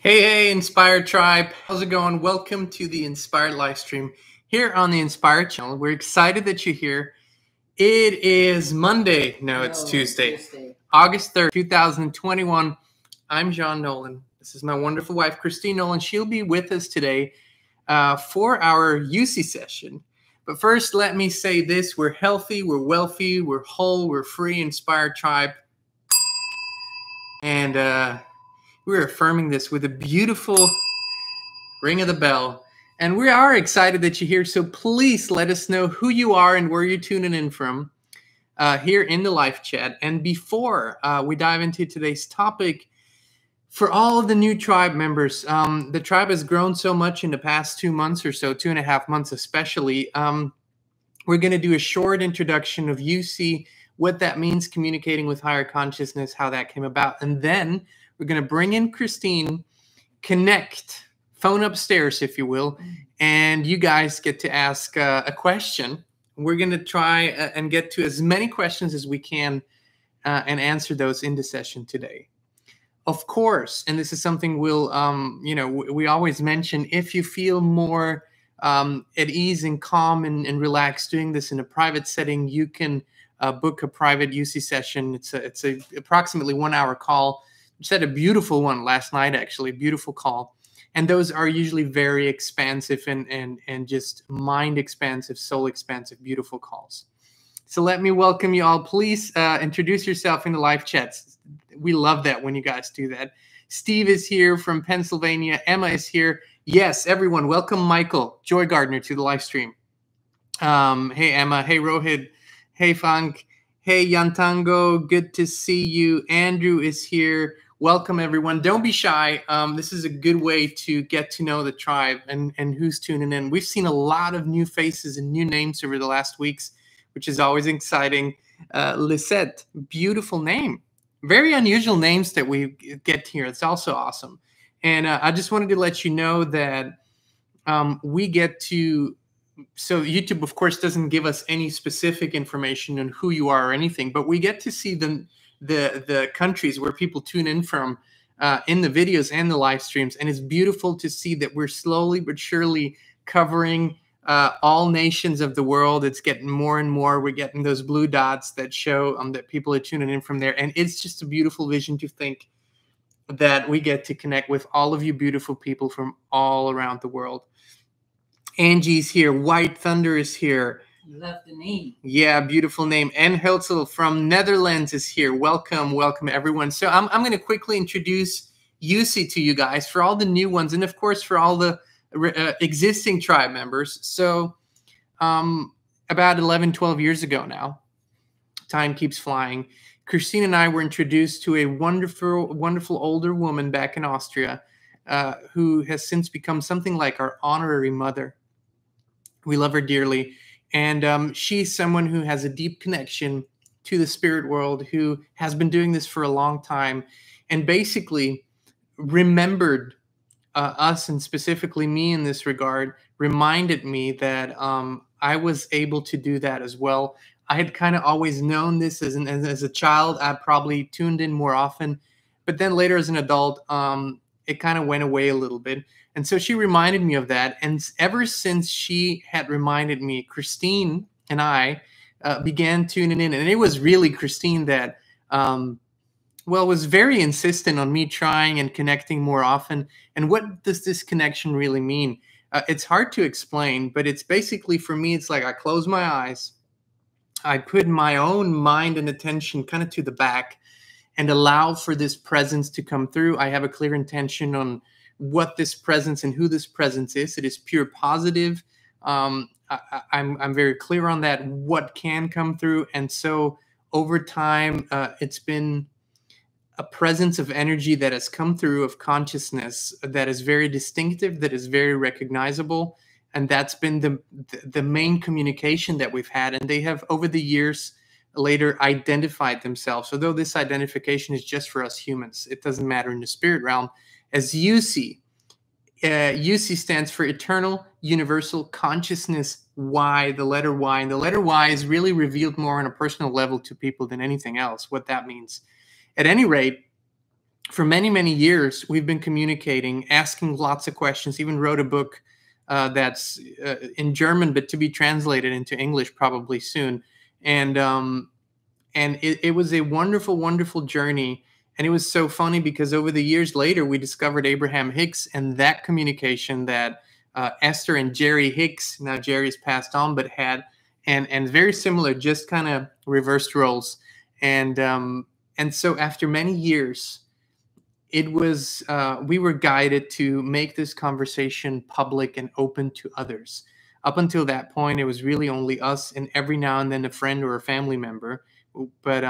Hey, Inspired Tribe. How's it going? Welcome to the Inspired live stream here on the Inspired channel. We're excited that you're here. It is Monday. No, it's Tuesday. August 3rd, 2021. I'm John Nolan. This is my wonderful wife, Christine Nolan. She'll be with us today for our UC session. But first, let me say this. We're healthy, we're wealthy, we're whole, we're free, Inspired Tribe. And we're affirming this with a beautiful ring of the bell. And we are excited that you're here. So please let us know who you are and where you're tuning in from here in the live chat. And before we dive into today's topic, for all of the new tribe members, the tribe has grown so much in the past 2 months or so, 2.5 months especially. We're going to do a short introduction of UC, what that means, communicating with higher consciousness, how that came about. And then we're going to bring in Christine, connect, phone upstairs, if you will, and you guys get to ask a question. We're going to try and get to as many questions as we can and answer those in the session today. Of course, and this is something we'll, we always mention, if you feel more at ease and calm and relaxed doing this in a private setting, you can book a private UC session. It's a approximately 1 hour call. Just had a beautiful one last night, actually, beautiful call. And those are usually very expansive and just mind expansive, soul expansive, beautiful calls. So let me welcome you all. Please introduce yourself in the live chats. We love that when you guys do that. Steve is here from Pennsylvania. Emma is here. Yes, everyone, welcome Michael Joy Gardner to the live stream. Hey, Emma. Hey, Rohit. Hey, Funk. Hey, Yantango. Good to see you. Andrew is here. Welcome, everyone. Don't be shy. This is a good way to get to know the tribe and who's tuning in. We've seen a lot of new faces and new names over the last weeks, which is always exciting. Lisette, beautiful name. Very unusual names that we get here. It's also awesome. And I just wanted to let you know that we get to, so YouTube, of course, doesn't give us any specific information on who you are or anything, but we get to see the countries where people tune in from in the videos and the live streams. And it's beautiful to see that we're slowly but surely covering all nations of the world. It's getting more and more. We're getting those blue dots that show that people are tuning in from there. And it's just a beautiful vision to think that we get to connect with all of you beautiful people from all around the world. Angie's here. White Thunder is here. You left the name. Yeah, beautiful name. And Hiltzel from Netherlands is here. Welcome, welcome everyone. So I'm going to quickly introduce UC to you guys for all the new ones, and of course for all the existing tribe members. So about 11, 12 years ago now, time keeps flying, Christine and I were introduced to a wonderful, wonderful older woman back in Austria who has since become something like our honorary mother. We love her dearly. And she's someone who has a deep connection to the spirit world, who has been doing this for a long time, and basically remembered us, and specifically me in this regard, reminded me that I was able to do that as well. I had kind of always known this as a child. I probably tuned in more often, but then later as an adult, it kind of went away a little bit. And so she reminded me of that. And ever since she had reminded me, Christine and I began tuning in. And it was really Christine that, was very insistent on me trying and connecting more often. And what does this connection really mean? It's hard to explain, but it's basically, for me, it's like I close my eyes. I put my own mind and attention kind of to the back and allow for this presence to come through. I have a clear intention on what this presence and who this presence is. It is pure positive. I'm very clear on that, what can come through. And so over time, it's been a presence of energy that has come through, of consciousness, that is very distinctive, that is very recognizable. And that's been the main communication that we've had. And they have, over the years, later identified themselves. Although this identification is just for us humans, it doesn't matter in the spirit realm. As UC, UC stands for Eternal Universal Consciousness Y, the letter Y. And the letter Y is really revealed more on a personal level to people than anything else, what that means. At any rate, for many, many years, we've been communicating, asking lots of questions, even wrote a book that's in German, but to be translated into English probably soon. And it was a wonderful, wonderful journey. And it was so funny because over the years later, we discovered Abraham Hicks and that communication that Esther and Jerry Hicks, now Jerry's passed on, but had, and very similar, just kind of reversed roles. And so after many years, it was we were guided to make this conversation public and open to others. Up until that point, it was really only us and every now and then a friend or a family member. But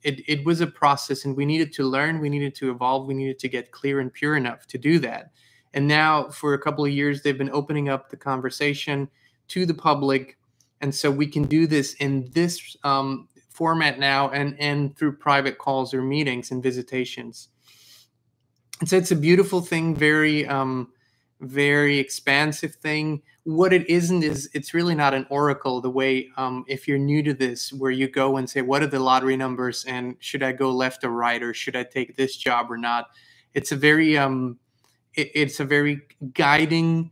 it was a process, and we needed to learn, we needed to evolve, we needed to get clear and pure enough to do that. And now for a couple of years, they've been opening up the conversation to the public. And so we can do this in this format now and through private calls or meetings and visitations. And so it's a beautiful thing, very expansive thing. What it isn't is it's really not an oracle the way if you're new to this, where you go and say, what are the lottery numbers and should I go left or right, or should I take this job or not? It's a very it's a very guiding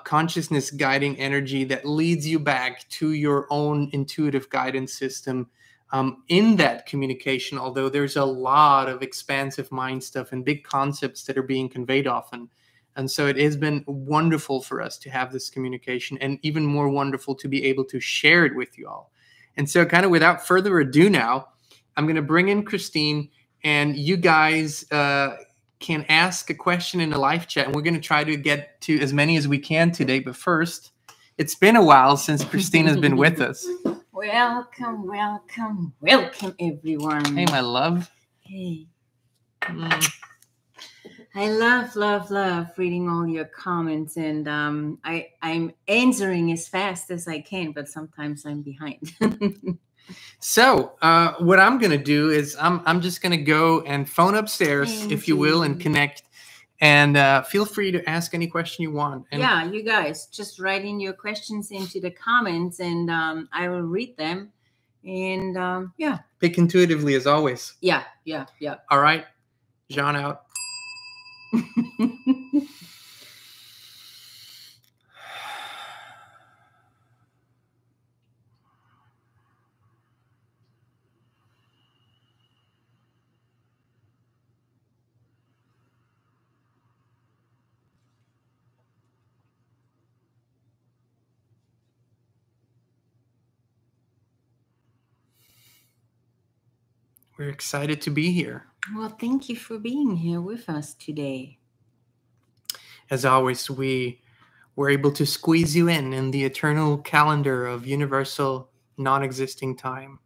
consciousness guiding energy that leads you back to your own intuitive guidance system. In that communication, although there's a lot of expansive mind stuff and big concepts that are being conveyed often. And so it has been wonderful for us to have this communication, and even more wonderful to be able to share it with you all. And so kind of without further ado now, I'm going to bring in Christine, and you guys can ask a question in the live chat, and we're going to try to get to as many as we can today. But first, it's been a while since Christine has been with us. Welcome, welcome, welcome, everyone. Hey, my love. Hey. I love reading all your comments, and I'm answering as fast as I can, but sometimes I'm behind. So what I'm going to do is I'm just going to go and phone upstairs, if you will, and connect. And feel free to ask any question you want. And yeah, you guys just write in your questions into the comments, and I will read them. And yeah. Pick intuitively as always. Yeah. All right. Jean out. We're excited to be here. Well, thank you for being here with us today. As always, we were able to squeeze you in the eternal calendar of universal non-existing time.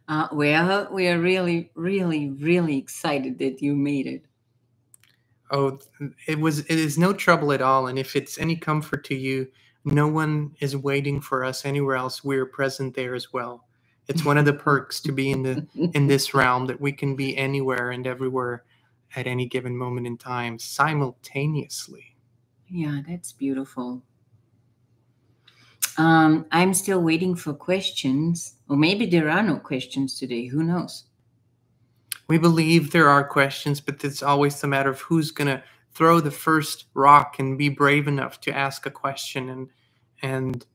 Well, we are really, really, really excited that you made it. Oh, it is no trouble at all. And if it's any comfort to you, no one is waiting for us anywhere else. We're present there as well. It's one of the perks to be in this realm, that we can be anywhere and everywhere at any given moment in time simultaneously. Yeah, that's beautiful. I'm still waiting for questions, or maybe there are no questions today. Who knows? We believe there are questions, but it's always the matter of who's going to throw the first rock and be brave enough to ask a question and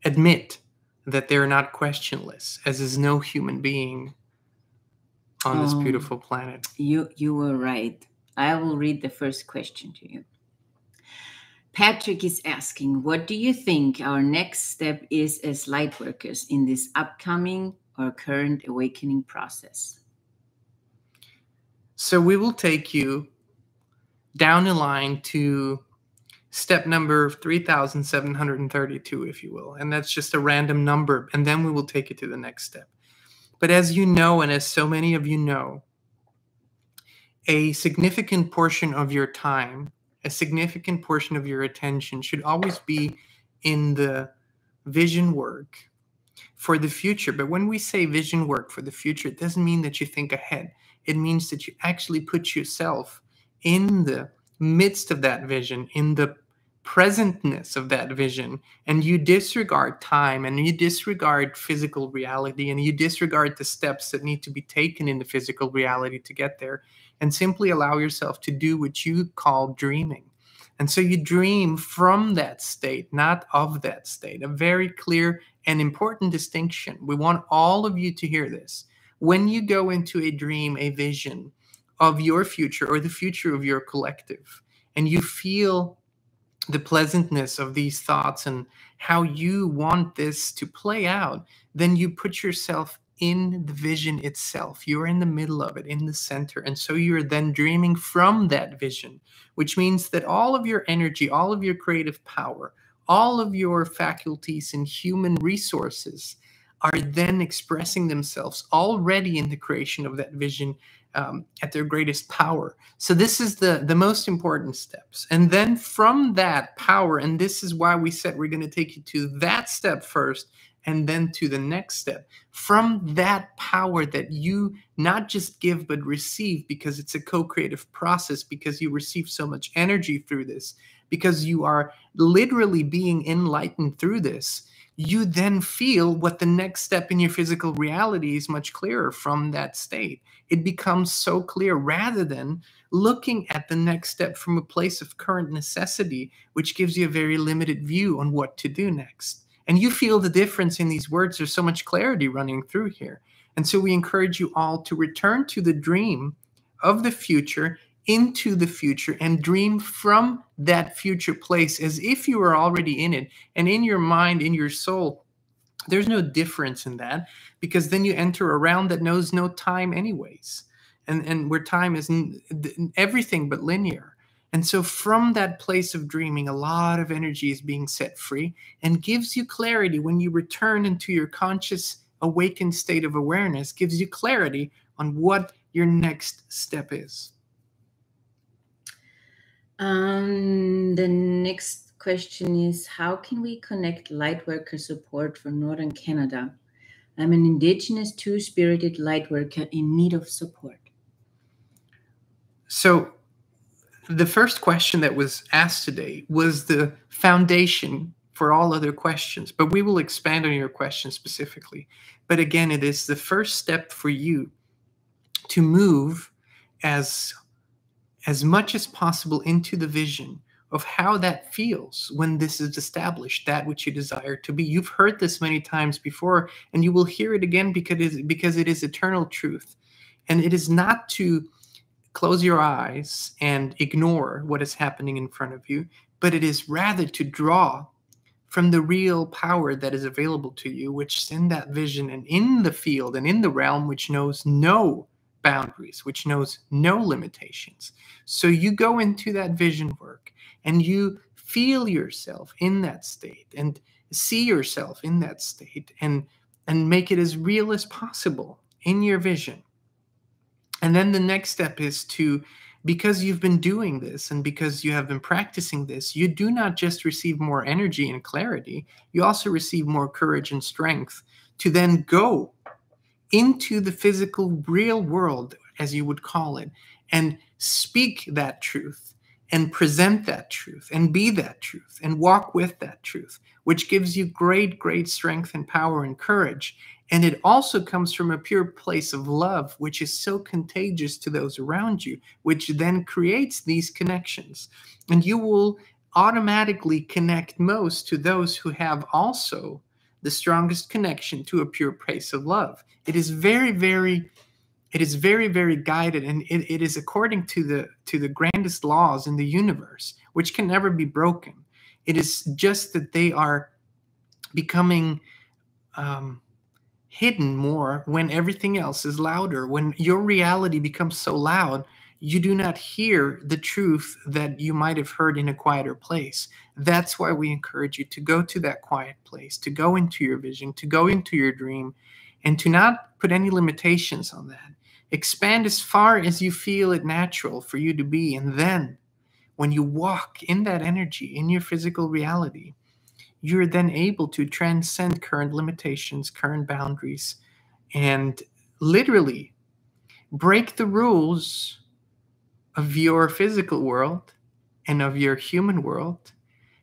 admit that they're not questionless, as is no human being on this beautiful planet. You were right. I will read the first question to you. Patrick is asking, what do you think our next step is as light workers in this upcoming or current awakening process? So we will take you down the line to step number 3,732, if you will. And that's just a random number. And then we will take you to the next step. But as you know, and as so many of you know, a significant portion of your time, a significant portion of your attention should always be in the vision work for the future. But when we say vision work for the future, it doesn't mean that you think ahead. It means that you actually put yourself in the midst of that vision, in the presentness of that vision, and you disregard time, and you disregard physical reality, and you disregard the steps that need to be taken in the physical reality to get there, and simply allow yourself to do what you call dreaming. And so you dream from that state, not of that state. A very clear and important distinction. We want all of you to hear this. When you go into a dream, a vision of your future or the future of your collective, and you feel the pleasantness of these thoughts and how you want this to play out, then you put yourself in the vision itself. You're in the middle of it, in the center. And so you're then dreaming from that vision, which means that all of your energy, all of your creative power, all of your faculties and human resources are then expressing themselves already in the creation of that vision at their greatest power. So this is the most important steps. And then from that power, and this is why we said we're going to take you to that step first and then to the next step. From that power that you not just give but receive, because it's a co-creative process, because you receive so much energy through this, because you are literally being enlightened through this, you then feel what the next step in your physical reality is much clearer from that state. It becomes so clear rather than looking at the next step from a place of current necessity, which gives you a very limited view on what to do next. And you feel the difference in these words. There's so much clarity running through here. And so we encourage you all to return to the dream of the future, into the future, and dream from that future place as if you were already in it. And in your mind, in your soul, there's no difference in that, because then you enter a realm that knows no time anyways, and where time is everything but linear. And so from that place of dreaming, a lot of energy is being set free and gives you clarity when you return into your conscious awakened state of awareness, gives you clarity on what your next step is. The next question is, how can we connect lightworker support for Northern Canada? I'm an Indigenous two-spirited lightworker in need of support. So the first question that was asked today was the foundation for all other questions, but we will expand on your question specifically. But again, it is the first step for you to move as much as possible into the vision of how that feels when this is established, that which you desire to be. You've heard this many times before, and you will hear it again because it is eternal truth. And it is not to close your eyes and ignore what is happening in front of you, but it is rather to draw from the real power that is available to you, which is in that vision and in the field and in the realm which knows no boundaries, which knows no limitations. So you go into that vision work and you feel yourself in that state and see yourself in that state and make it as real as possible in your vision. And then the next step is to, because you've been doing this and because you have been practicing this, you do not just receive more energy and clarity, you also receive more courage and strength to then go into the physical real world, as you would call it, and speak that truth and present that truth and be that truth and walk with that truth, which gives you great, great strength and power and courage. And it also comes from a pure place of love, which is so contagious to those around you, which then creates these connections. And you will automatically connect most to those who have also the strongest connection to a pure place of love. It is very, very guided, and it is according to the grandest laws in the universe, which can never be broken. It is just that they are becoming hidden more when everything else is louder. When your reality becomes so loud, you do not hear the truth that you might have heard in a quieter place. That's why we encourage you to go to that quiet place, to go into your vision, to go into your dream, and to not put any limitations on that. Expand as far as you feel it natural for you to be. And then when you walk in that energy, in your physical reality, you're then able to transcend current limitations, current boundaries, and literally break the rules of your physical world and of your human world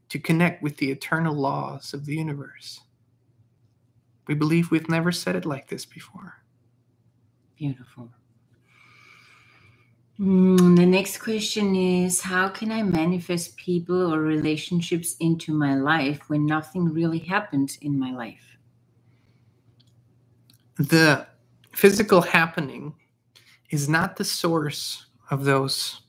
to connect with the eternal laws of the universe. We believe we've never said it like this before. Beautiful. The next question is, how can I manifest people or relationships into my life when nothing really happens in my life? The physical happening is not the source of those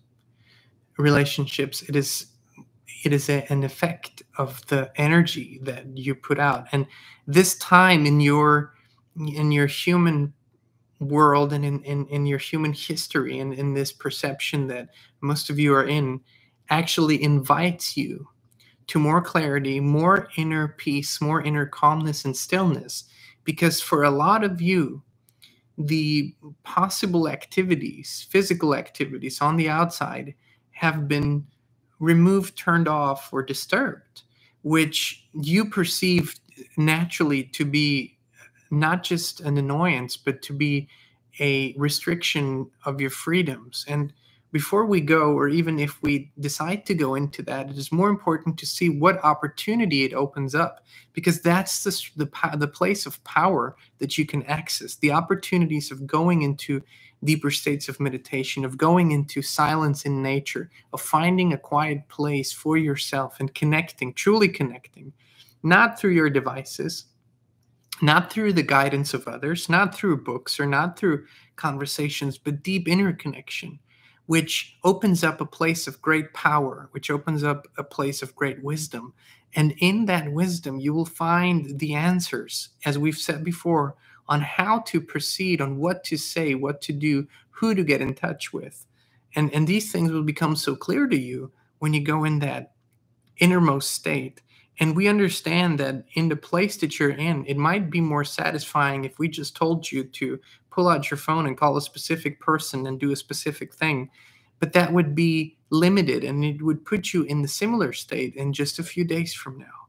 relationships. It is an effect of the energy that you put out. And this time in your human world and in your human history and in this perception that most of you are in, actually invites you to more clarity, more inner peace, more inner calmness and stillness. Because for a lot of you, the possible activities, physical activities on the outside, have been removed, turned off, or disturbed, which you perceive naturally to be not just an annoyance, but to be a restriction of your freedoms. And before we go, or even if we decide to go into that, it is more important to see what opportunity it opens up, because that's the place of power that you can access, the opportunities of going into deeper states of meditation, of going into silence in nature, of finding a quiet place for yourself and connecting, truly connecting, not through your devices, not through the guidance of others, not through books or not through conversations, but deep inner connection, which opens up a place of great power, which opens up a place of great wisdom. And in that wisdom, you will find the answers, as we've said before, on how to proceed, on what to say, what to do, who to get in touch with. And these things will become so clear to you when you go in that innermost state. And we understand that in the place that you're in, it might be more satisfying if we just told you to pull out your phone and call a specific person and do a specific thing. But that would be limited, and it would put you in the similar state in just a few days from now.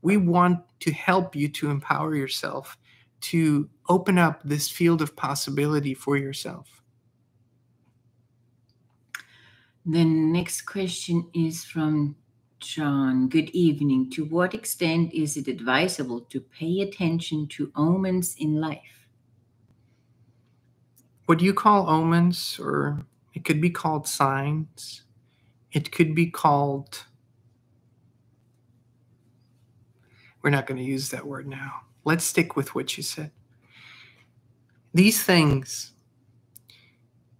We want to help you to empower yourself, to open up this field of possibility for yourself. The next question is from John. Good evening. To what extent is it advisable to pay attention to omens in life? What you call omens, or it could be called signs, it could be called, we're not going to use that word now. Let's stick with what you said. These things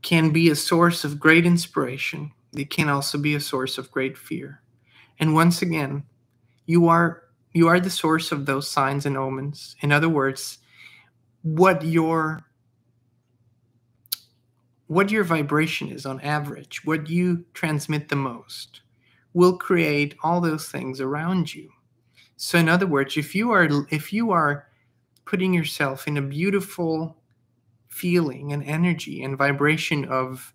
can be a source of great inspiration. They can also be a source of great fear. And once again, you are the source of those signs and omens. In other words, what your vibration is on average, what you transmit the most, will create all those things around you. So in other words, if you are putting yourself in a beautiful feeling and energy and vibration of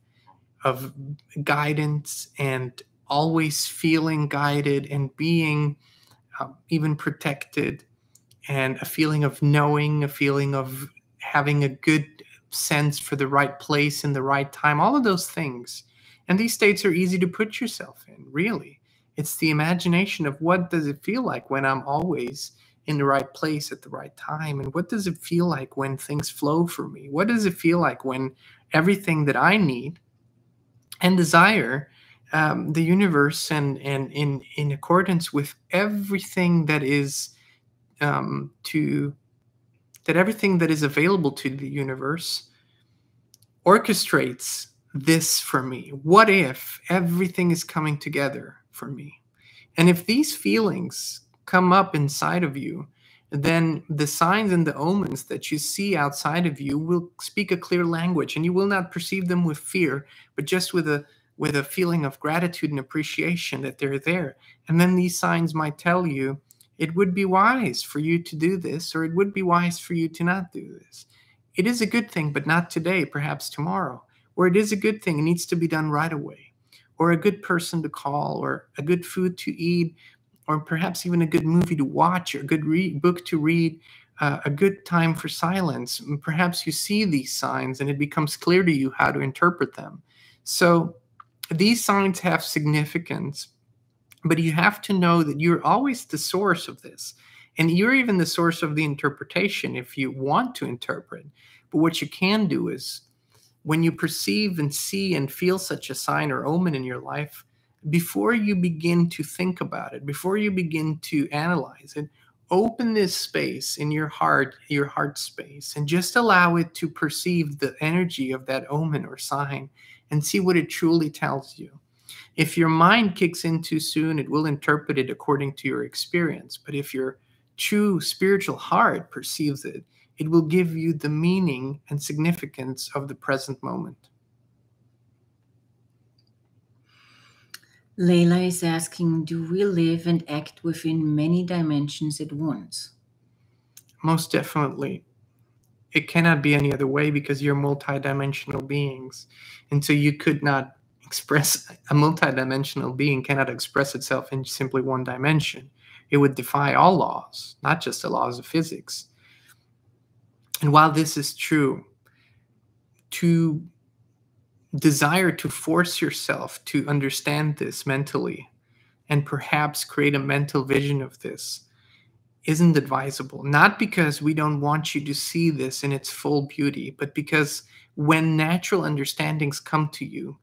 guidance and always feeling guided and being even protected, and a feeling of knowing, a feeling of having a good sense for the right place in the right time, all of those things. And these states are easy to put yourself in, really. It's the imagination of what does it feel like when I'm always in the right place at the right time? And what does it feel like when things flow for me? What does it feel like when everything that I need and desire, the universe and in accordance with everything that is everything that is available to the universe orchestrates this for me? What if everything is coming together for me? And if these feelings come up inside of you, then the signs and the omens that you see outside of you will speak a clear language, and you will not perceive them with fear, but just with a feeling of gratitude and appreciation that they're there. And then these signs might tell you, it would be wise for you to do this, or it would be wise for you to not do this. It is a good thing, but not today, perhaps tomorrow. Or it is a good thing, it needs to be done right away. Or a good person to call, or a good food to eat, or perhaps even a good movie to watch, or a good book to read, a good time for silence. And perhaps you see these signs and it becomes clear to you how to interpret them. So these signs have significance But you have to know that you're always the source of this. And you're even the source of the interpretation if you want to interpret. But what you can do is, when you perceive and see and feel such a sign or omen in your life, before you begin to think about it, before you begin to analyze it, open this space in your heart space, and just allow it to perceive the energy of that omen or sign and see what it truly tells you. If your mind kicks in too soon, it will interpret it according to your experience. But if your true spiritual heart perceives it, it will give you the meaning and significance of the present moment. Leila is asking, do we live and act within many dimensions at once? Most definitely. It cannot be any other way, because you're multidimensional beings. And so you could not express, a multidimensional being cannot express itself in simply one dimension. It would defy all laws, not just the laws of physics. And while this is true, to desire to force yourself to understand this mentally and perhaps create a mental vision of this isn't advisable. Not because we don't want you to see this in its full beauty, but because when natural understandings come to you,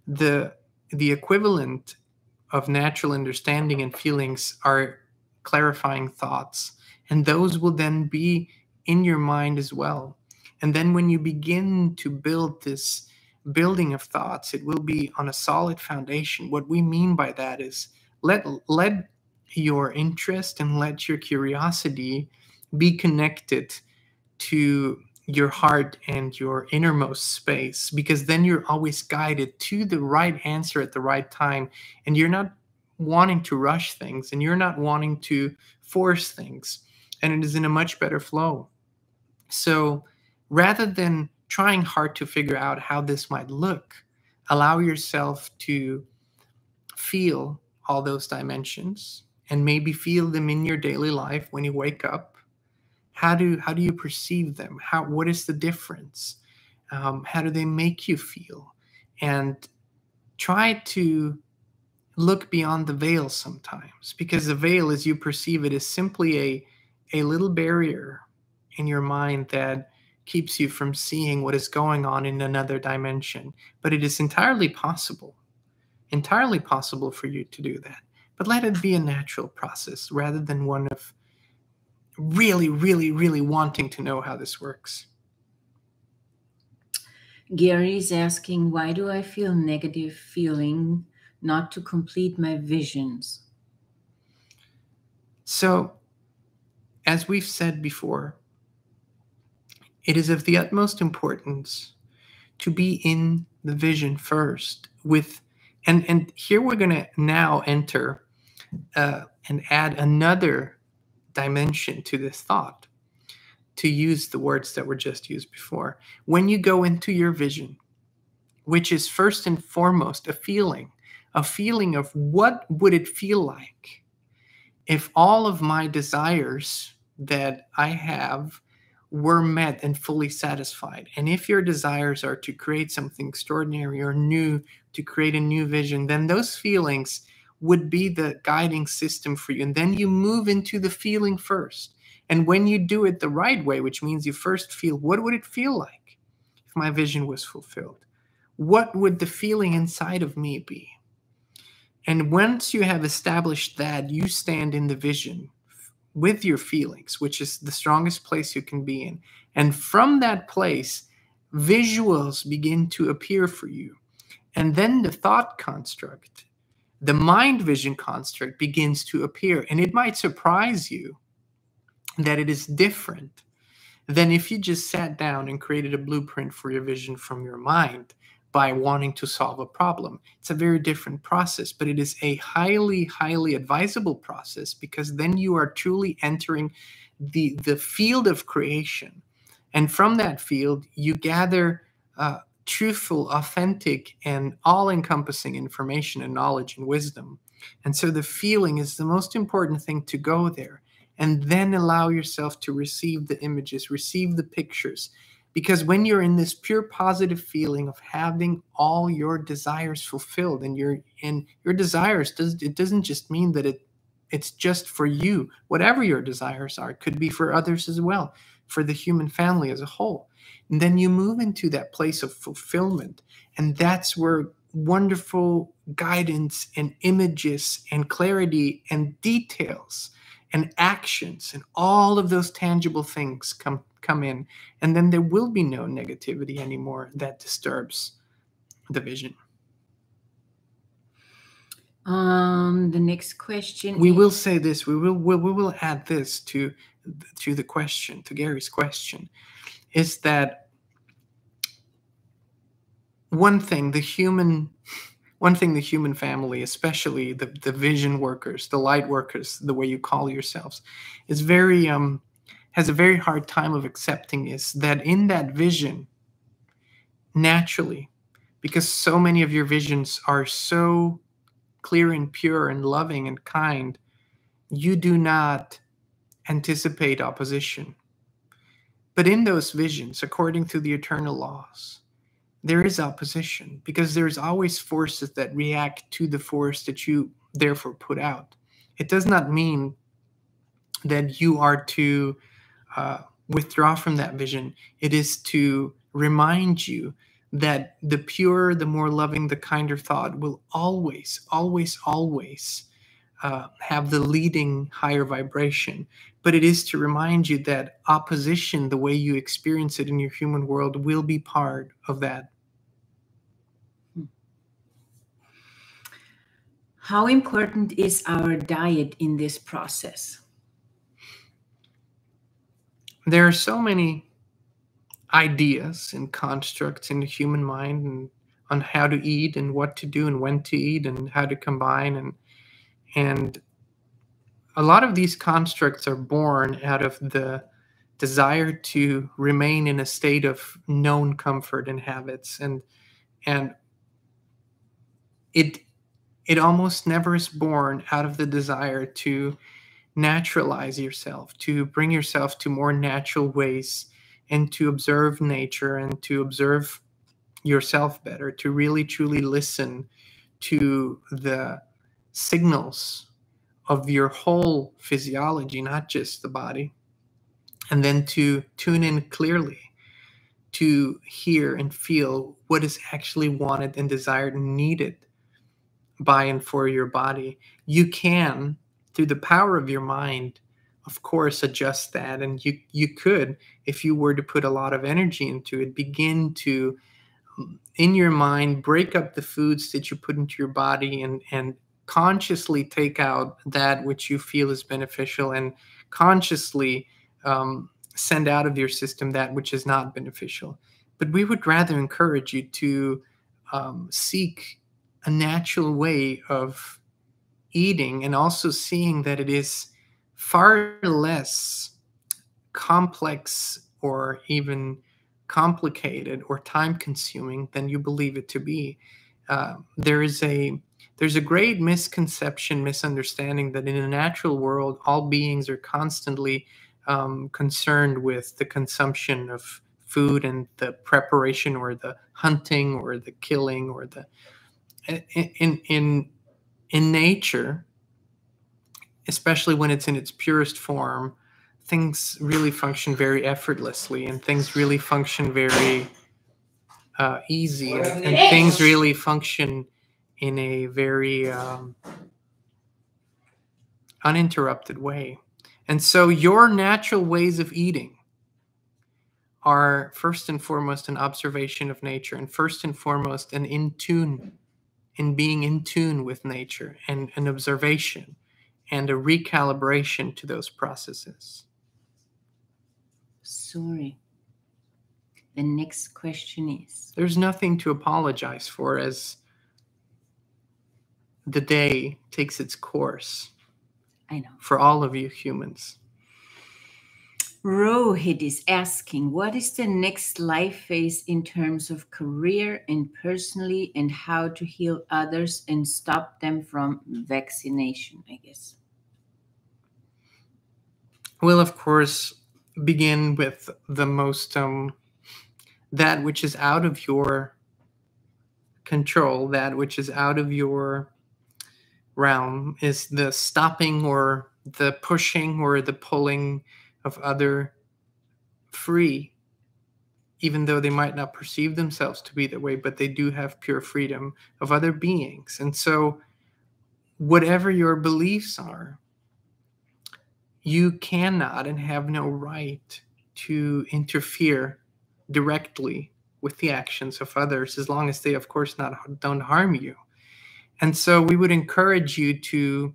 the equivalent of natural understanding and feelings are clarifying thoughts, and those will then be in your mind as well. And then when you begin to build this building of thoughts, it will be on a solid foundation. What we mean by that is let your interest and let your curiosity be connected to your heart and your innermost space, because then you're always guided to the right answer at the right time, and you're not wanting to rush things, and you're not wanting to force things, and it is in a much better flow. So rather than trying hard to figure out how this might look, allow yourself to feel all those dimensions, and maybe feel them in your daily life when you wake up. How do you perceive them? What is the difference? How do they make you feel? And try to look beyond the veil sometimes, because the veil, as you perceive it, is simply a little barrier in your mind that keeps you from seeing what is going on in another dimension. But it is entirely possible for you to do that. But let it be a natural process rather than one of really, really, really wanting to know how this works. Gary is asking, why do I feel negative feeling not to complete my visions? So, as we've said before, it is of the utmost importance to be in the vision first. And here we're going to now enter and add another dimension to this thought, to use the words that were just used before. When you go into your vision, which is first and foremost a feeling of what would it feel like if all of my desires that I have were met and fully satisfied. And if your desires are to create something extraordinary or new, to create a new vision, then those feelings would be the guiding system for you. And then you move into the feeling first. And when you do it the right way, which means you first feel, what would it feel like if my vision was fulfilled? What would the feeling inside of me be? And once you have established that, you stand in the vision with your feelings, which is the strongest place you can be in. And from that place, visuals begin to appear for you. And then the thought construct, the mind vision construct, begins to appear. And it might surprise you that it is different than if you just sat down and created a blueprint for your vision from your mind by wanting to solve a problem. It's a very different process, but it is a highly, highly advisable process, because then you are truly entering the field of creation. And from that field, you gather truthful, authentic, and all-encompassing information and knowledge and wisdom. And so the feeling is the most important thing to go there. And then allow yourself to receive the images, receive the pictures, Because when you're in this pure positive feeling of having all your desires fulfilled, and your desires, it doesn't just mean that it's just for you. Whatever your desires are, it could be for others as well, for the human family as a whole. And then you move into that place of fulfillment. And that's where wonderful guidance and images and clarity and details and actions and all of those tangible things come in. And then there will be no negativity anymore that disturbs the vision. The next question. We will say this. We will add this to the question, to Gary's question, is that one thing the human family, especially the vision workers, the light workers, the way you call yourselves, is very has a very hard time of accepting, is that in that vision, naturally, because so many of your visions are so clear and pure and loving and kind, you do not anticipate opposition. But in those visions, according to the eternal laws, there is opposition, because there's always forces that react to the force that you therefore put out. It does not mean that you are to withdraw from that vision. It is to remind you that the pure, the more loving, the kinder thought will always, always, always have the leading higher vibration. But it is to remind you that opposition, the way you experience it in your human world, will be part of that. How important is our diet in this process? There are so many ideas and constructs in the human mind, and on how to eat and what to do and when to eat and how to combine, and a lot of these constructs are born out of the desire to remain in a state of known comfort and habits, and it almost never is born out of the desire to naturalize yourself, to bring yourself to more natural ways, and to observe nature and to observe yourself better, to really truly listen to the signals of your whole physiology, not just the body, and then to tune in clearly to hear and feel what is actually wanted and desired and needed by and for your body. You can, through the power of your mind, of course, adjust that. And you could, if you were to put a lot of energy into it, begin to, in your mind, break up the foods that you put into your body, and consciously take out that which you feel is beneficial, and consciously send out of your system that which is not beneficial. But we would rather encourage you to seek a natural way of eating, and also seeing that it is far less complex or even complicated or time consuming than you believe it to be. There's a great misconception, misunderstanding that in a natural world, all beings are constantly concerned with the consumption of food and the preparation or the hunting or the killing or the in nature, especially when it's in its purest form, things really function very effortlessly, and things really function very easy, and things really function in a very uninterrupted way. And so your natural ways of eating are first and foremost an observation of nature, and first and foremost an being in tune with nature, and an observation and a recalibration to those processes. Sorry. The next question is... There's nothing to apologize for as the day takes its course. I know. For all of you humans. Rohit is asking, what is the next life phase in terms of career and personally, and how to heal others and stop them from vaccination, I guess? We'll, of course, begin with the most that which is out of your control, that which is out of your realm, is the stopping or the pushing or the pulling of other free, even though they might not perceive themselves to be that way, but they do have pure freedom of other beings. And so whatever your beliefs are, you cannot and have no right to interfere directly with the actions of others, as long as they, of course, don't harm you. And so we would encourage you to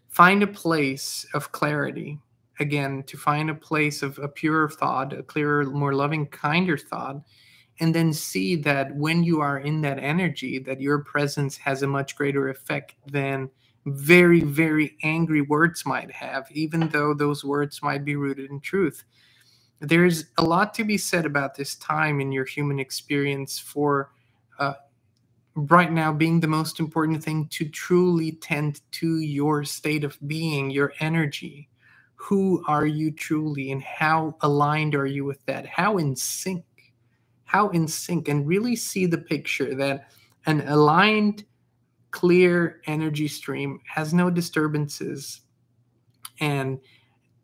find a place of clarity, again, to find a place of a purer thought, a clearer, more loving, kinder thought, and then see that when you are in that energy, that your presence has a much greater effect than very, very angry words might have, even though those words might be rooted in truth. There's a lot to be said about this time in your human experience for right now being the most important thing to truly tend to your state of being, your energy. Who are you truly, and how aligned are you with that? How in sync, and really see the picture that an aligned, clear energy stream has no disturbances and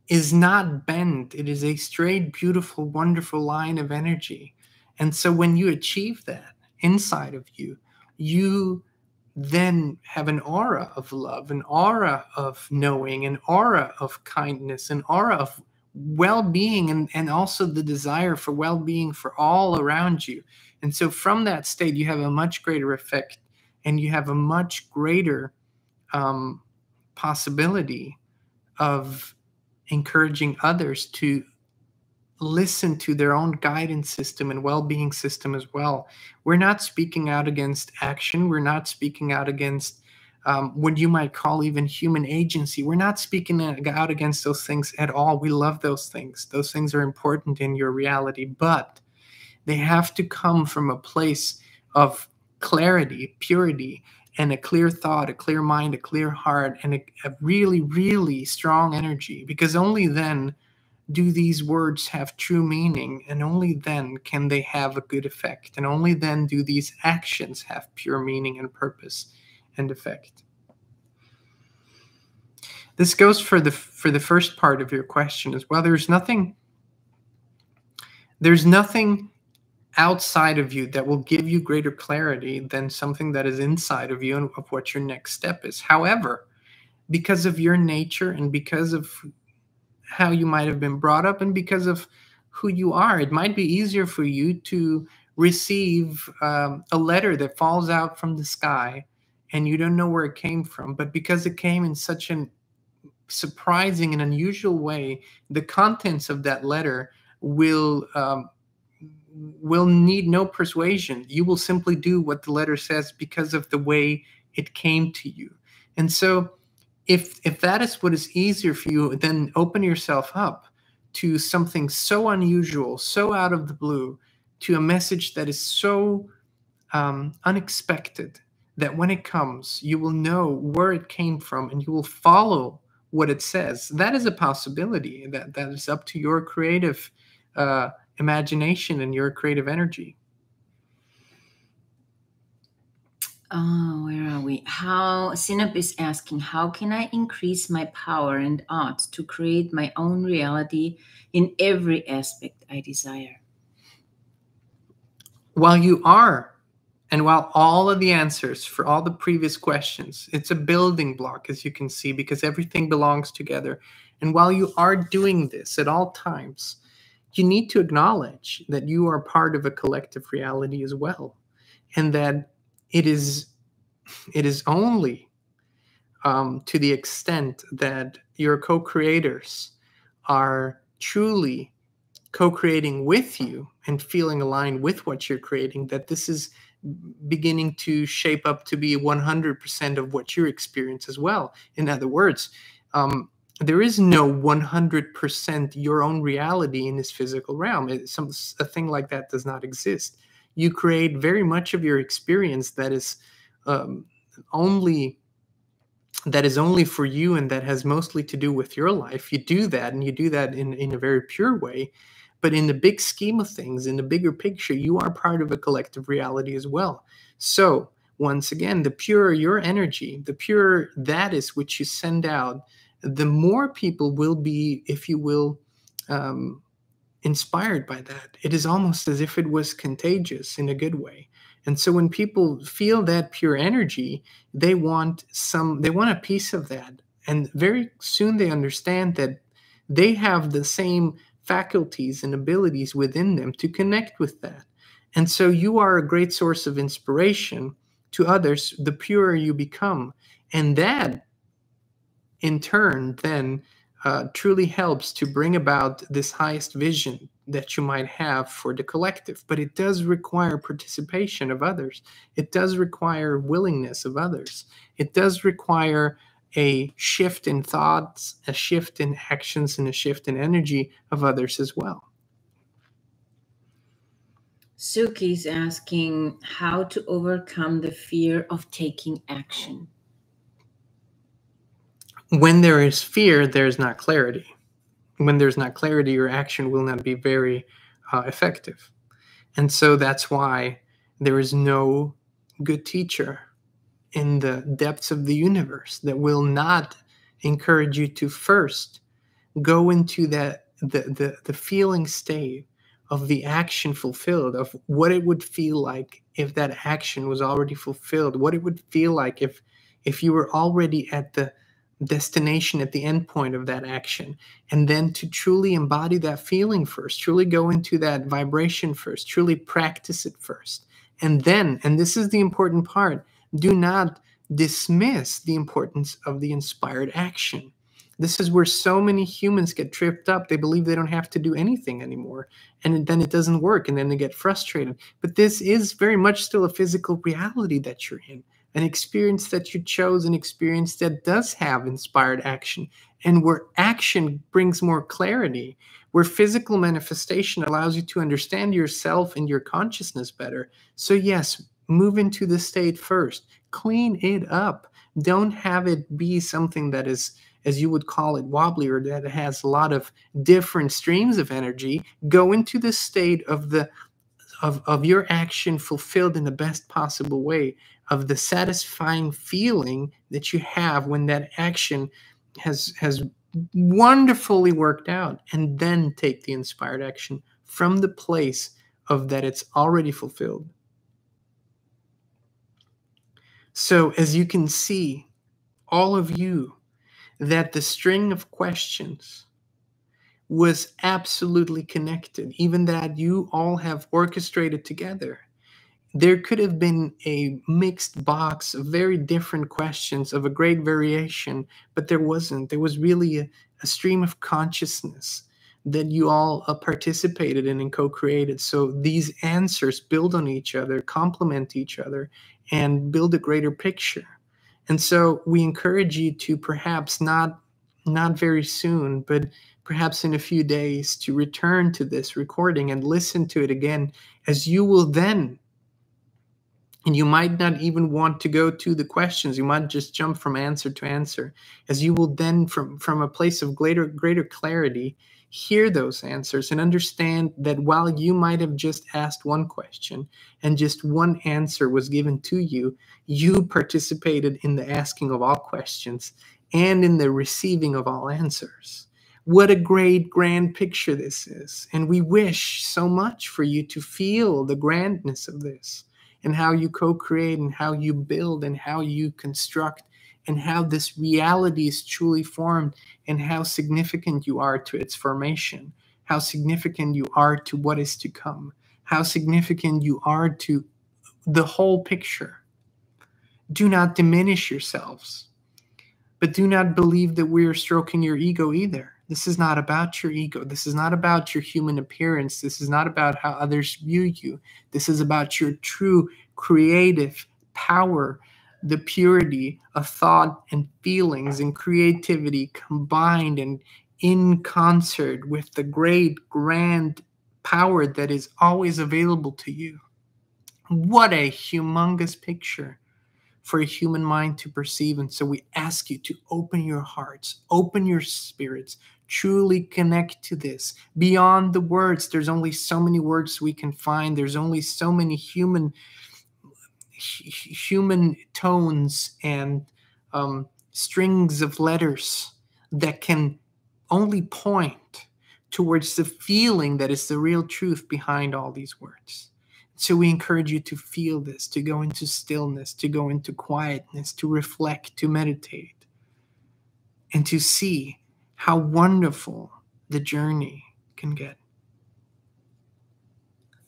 is not bent. It is a straight, beautiful, wonderful line of energy. And so when you achieve that inside of you, you then have an aura of love, an aura of knowing, an aura of kindness, an aura of well-being, and also the desire for well-being for all around you. And so from that state, you have a much greater effect, and you have a much greater possibility of encouraging others to listen to their own guidance system and well-being system as well. We're not speaking out against action. We're not speaking out against what you might call even human agency. We're not speaking out against those things at all. We love those things. Those things are important in your reality, but they have to come from a place of clarity, purity, and a clear thought, a clear mind, a clear heart, and a really, really strong energy, because only then do these words have true meaning, and only then can they have a good effect, and only then do these actions have pure meaning and purpose and effect. This goes for the first part of your question as well. There's nothing outside of you that will give you greater clarity than something that is inside of you and of what your next step is. However, because of your nature and because of how you might have been brought up and because of who you are, it might be easier for you to receive a letter that falls out from the sky and you don't know where it came from. But because it came in such an surprising and unusual way, the contents of that letter will need no persuasion. You will simply do what the letter says because of the way it came to you. And so if that is what is easier for you, then open yourself up to something so unusual, so out of the blue, to a message that is so unexpected that when it comes, you will know where it came from and you will follow what it says. That is a possibility. That is up to your creative imagination and your creative energy. Oh, where are we? Sinop is asking, how can I increase my power and art to create my own reality in every aspect I desire? While you are, and while all of the answers for all the previous questions, it's a building block, as you can see, because everything belongs together. And while you are doing this at all times, you need to acknowledge that you are part of a collective reality as well, and that it is only to the extent that your co-creators are truly co-creating with you and feeling aligned with what you're creating, that this is beginning to shape up to be 100% of what you experience as well. In other words, there is no 100% your own reality in this physical realm. A thing like that does not exist. You create very much of your experience that is only for you, and that has mostly to do with your life. You do that, and you do that in a very pure way. But in the big scheme of things, in the bigger picture, you are part of a collective reality as well. So once again, the purer your energy, the purer that is which you send out, the more people will be, if you will, inspired by that. It is almost as if it was contagious in a good way. And so when people feel that pure energy, they want a piece of that. And very soon they understand that they have the same faculties and abilities within them to connect with that. And so you are a great source of inspiration to others the purer you become. And that, in turn, then truly helps to bring about this highest vision that you might have for the collective. But it does require participation of others. It does require willingness of others. It does require a shift in thoughts, a shift in actions, and a shift in energy of others as well. Suki's asking how to overcome the fear of taking action. When there is fear, there's not clarity. When there's not clarity, your action will not be very effective. And so that's why there is no good teacher in the depths of the universe that will not encourage you to first go into that the feeling state of the action fulfilled, of what it would feel like if that action was already fulfilled, what it would feel like if you were already at the destination, at the end point of that action, and then to truly embody that feeling first, truly go into that vibration first, truly practice it first. And then, and this is the important part, do not dismiss the importance of the inspired action. This is where so many humans get tripped up. They believe they don't have to do anything anymore. And then it doesn't work. And then they get frustrated. But this is very much still a physical reality that you're in. An experience that you chose, an experience that does have inspired action. And where action brings more clarity, where physical manifestation allows you to understand yourself and your consciousness better. So yes, move into the state first. Clean it up. Don't have it be something that is, as you would call it, wobbly, or that has a lot of different streams of energy. Go into the state of your action fulfilled in the best possible way, of the satisfying feeling that you have when that action has wonderfully worked out, and then take the inspired action from the place of that it's already fulfilled. So as you can see, all of you, that the string of questions was absolutely connected, even that you all have orchestrated together. There could have been a mixed box of very different questions of a great variation, but there wasn't. There was really a stream of consciousness that you all participated in and co-created. So these answers build on each other, complement each other, and build a greater picture. And so we encourage you to perhaps not very soon, but perhaps in a few days, to return to this recording and listen to it again, as you will then, and you might not even want to go to the questions. You might just jump from answer to answer, as you will then, from a place of greater clarity, hear those answers and understand that while you might have just asked one question and just one answer was given to you, you participated in the asking of all questions and in the receiving of all answers. What a great, grand picture this is. And we wish so much for you to feel the grandness of this, and how you co-create, and how you build, and how you construct, and how this reality is truly formed, and how significant you are to its formation, how significant you are to what is to come, how significant you are to the whole picture. Do not diminish yourselves, but do not believe that we are stroking your ego either. This is not about your ego. This is not about your human appearance. This is not about how others view you. This is about your true creative power, the purity of thought and feelings and creativity combined and in concert with the great, grand power that is always available to you. What a humongous picture for a human mind to perceive. And so we ask you to open your hearts, open your spirits, truly connect to this. Beyond the words, there's only so many words we can find. There's only so many human tones and strings of letters that can only point towards the feeling that is the real truth behind all these words. So we encourage you to feel this, to go into stillness, to go into quietness, to reflect, to meditate, and to see how wonderful the journey can get.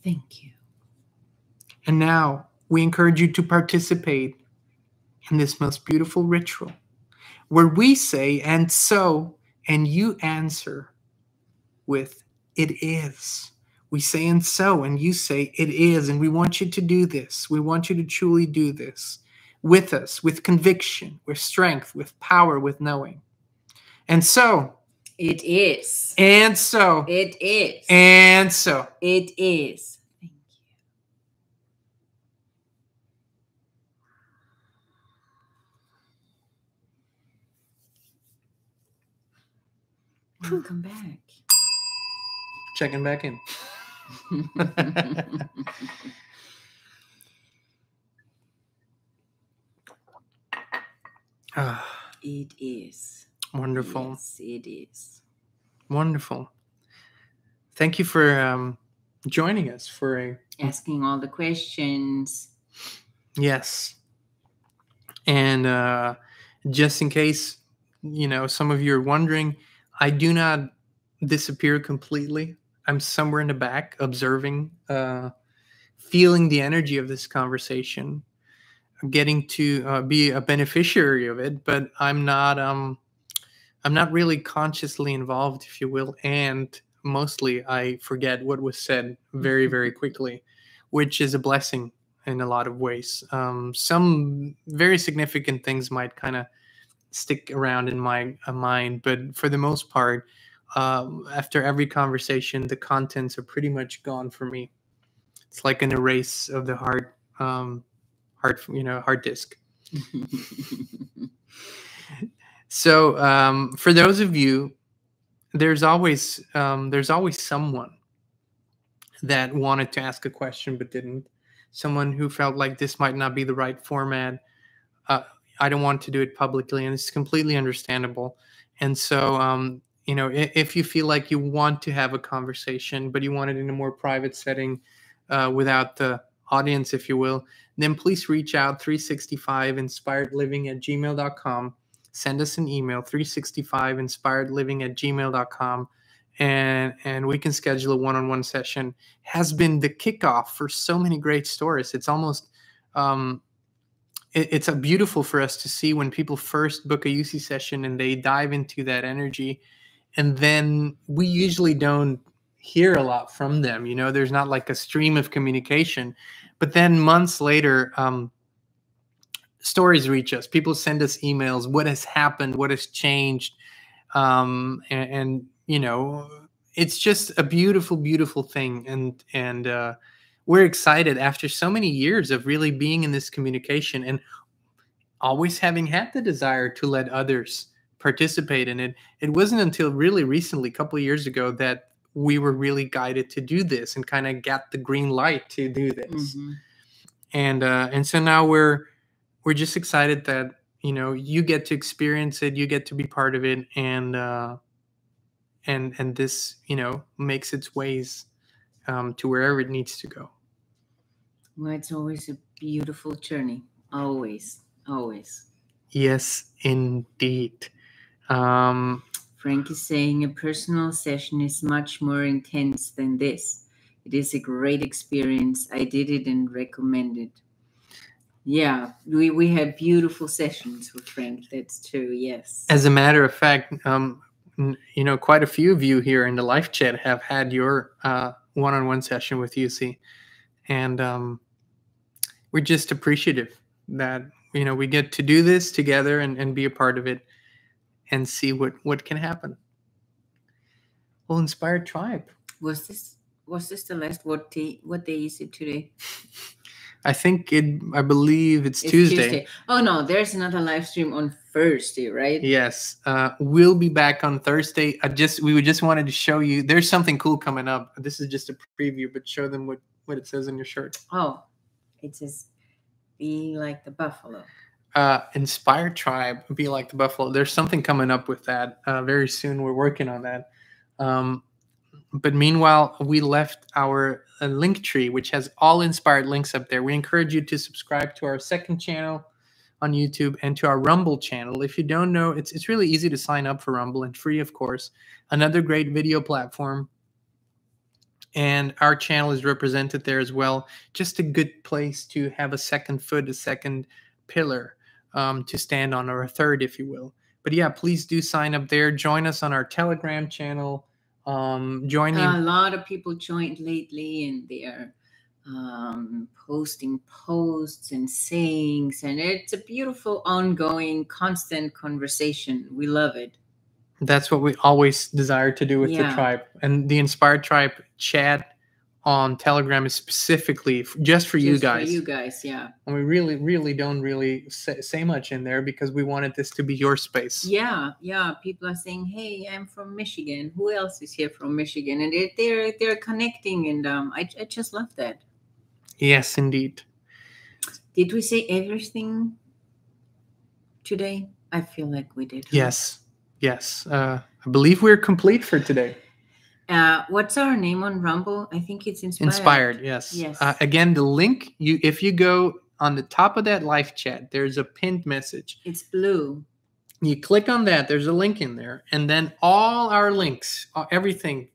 Thank you. And now we encourage you to participate in this most beautiful ritual where we say, and so, and you answer with, it is. We say, and so, and you say, it is. And we want you to do this. We want you to truly do this with us, with conviction, with strength, with power, with knowing. And so, it is. And so, it is. And so, it is. Thank you. Welcome back. Checking back in. It is. Wonderful. Yes, it is. Wonderful. Thank you for joining us for asking all the questions. Yes. And just in case, some of you are wondering, I do not disappear completely. I'm somewhere in the back observing, feeling the energy of this conversation, getting to be a beneficiary of it, but I'm not really consciously involved, if you will. And mostly I forget what was said very, very quickly, which is a blessing in a lot of ways. Some very significant things might kind of stick around in my mind, but for the most part, after every conversation, the contents are pretty much gone for me. It's like an erase of the hard disk. So for those of you, there's always someone that wanted to ask a question but didn't. Someone who felt like this might not be the right format. I don't want to do it publicly, and it's completely understandable. And so, if you feel like you want to have a conversation, but you want it in a more private setting without the audience, if you will, then please reach out, 365inspiredliving@gmail.com. Send us an email, 365inspiredliving@gmail.com. And we can schedule a one-on-one session. Has been the kickoff for so many great stories. It's almost it's a beautiful for us to see when people first book a UC session and they dive into that energy, and then we usually don't hear a lot from them. There's not like a stream of communication, but then months later, stories reach us. People send us emails. What has happened? What has changed? And it's just a beautiful, beautiful thing. And we're excited after so many years of really being in this communication and always having had the desire to let others participate in it. It wasn't until really recently, a couple of years ago, that we were really guided to do this and kind of got the green light to do this. Mm-hmm. And so now we're just excited that, you get to experience it, you get to be part of it, and this, makes its ways to wherever it needs to go. Well, it's always a beautiful journey. Always, always. Yes, indeed. Frank is saying a personal session is much more intense than this. It is a great experience. I did it and recommend it. Yeah, we have beautiful sessions with Frank. That's true. Yes. As a matter of fact, quite a few of you here in the live chat have had your one-on-one session with UC, and we're just appreciative that we get to do this together and be a part of it and see what can happen. Well, Inspired Tribe. Was this the last? What day is it today? I believe it's Tuesday. Oh no, there's another live stream on Thursday, right? Yes, we'll be back on Thursday. We just wanted to show you. There's something cool coming up. This is just a preview, but show them what it says on your shirt. Oh, it says "Be like the buffalo." Inspired Tribe, be like the buffalo. There's something coming up with that very soon. We're working on that. But meanwhile, we left our link tree, which has all inspired links up there. We encourage you to subscribe to our second channel on YouTube and to our Rumble channel. If you don't know, it's really easy to sign up for Rumble and free, of course. Another great video platform. And our channel is represented there as well. Just a good place to have a second foot, a second pillar to stand on, or a third, if you will. But yeah, please do sign up there. Join us on our Telegram channel. Join A lot of people joined lately, and they are posting posts and sayings, and it's a beautiful, ongoing, constant conversation. We love it. That's what we always desire to do with the tribe. And the Inspired Tribe chat on Telegram is specifically just for you guys. For you guys, yeah. And we really don't say much in there because we wanted this to be your space. Yeah. People are saying, "Hey, I'm from Michigan. Who else is here from Michigan?" And they're connecting, and I just love that. Yes, indeed. Did we say everything today? I feel like we did. Yes. I believe we're complete for today. What's our name on Rumble? I think it's Inspired. Inspired, yes. Again, the link, if you go on the top of that live chat, there's a pinned message. It's blue. You click on that, there's a link in there, and then all our links, everything.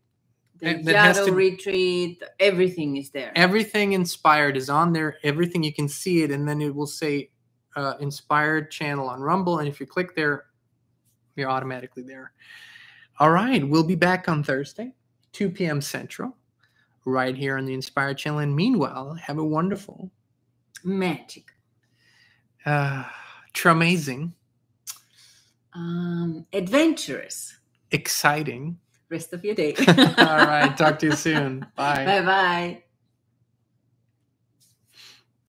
The Yaddo retreat, everything is there. Everything Inspired is on there. Everything, you can see it, and then it will say Inspired channel on Rumble, and if you click there, you're automatically there. All right, we'll be back on Thursday, 2 p.m. Central, right here on the Inspired channel. And meanwhile, have a wonderful, magic, amazing, adventurous, exciting rest of your day. All right, talk to you soon. Bye. Bye-bye.